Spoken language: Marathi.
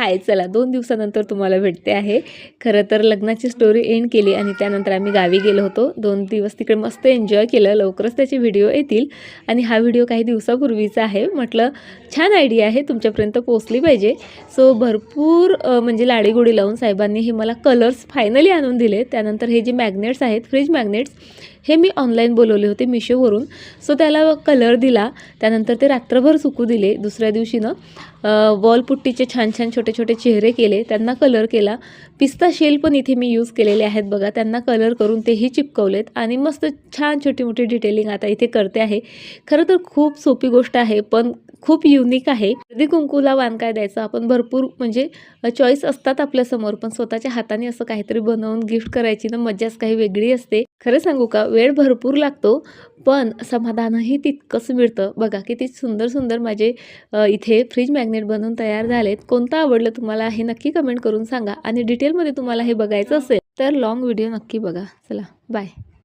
हाय चला 2 दिवसानंतर तुम्हाला भेटते आहे. खरं तर लग्नाची स्टोरी एंड केली आणि त्यानंतर आम्ही गावी गेलो होतो. 2 दिवस तिकडे मस्त एन्जॉय केलं. लवकरच त्याचे व्हिडिओ येतील आणि हा व्हिडिओ काही दिवसापूर्वीचा आहे. म्हटलं छान आयडिया आहे, तुमच्यापर्यंत पोहोचली पाहिजे. सो भरपूर म्हणजे लाडीगोडी लावून साहेबांनी हे मला कलर्स फायनली आणून दिले. त्यानंतर हे जे मॅग्नेट्स आहेत, फ्रीज मॅग्नेट्स, हे मी ऑनलाईन बोलवले होते मिशोवरून. सो त्याला कलर दिला. त्यानंतर ते रात्रभर सुकू दिले. दुसऱ्या दिवशी वॉलपुट्टीचे छान छान छोटे छोटे चेहरे केले, त्यांना कलर केला. पिस्ता शेल पण इथे मी यूज केलेले आहेत बघा, त्यांना कलर करून तेही चिपकवलेत आणि मस्त छान छोटी मोठी डिटेलिंग आता इथे करते आहे. खरं तर खूप सोपी गोष्ट आहे, पण खूप युनिक आहे. हळदी कुंकूला वाण काय द्यायचं, आपण भरपूर म्हणजे चॉईस असतात आपल्यासमोर, पण स्वतःच्या हाताने असं काहीतरी बनवून गिफ्ट करायची ना मज्जाच काही वेगळी असते. खरं सांगू का, वेळ भरपूर लागतो पण समाधानही तितकंच मिळतं. बघा किती सुंदर सुंदर माझे इथे फ्रीज मॅग्नेट बनवून तयार झालेत. कोणतं आवडलं तुम्हाला हे नक्की कमेंट करून सांगा आणि डिटेलमध्ये तुम्हाला हे बघायचं असेल तर लॉंग व्हिडिओ नक्की बघा. चला बाय.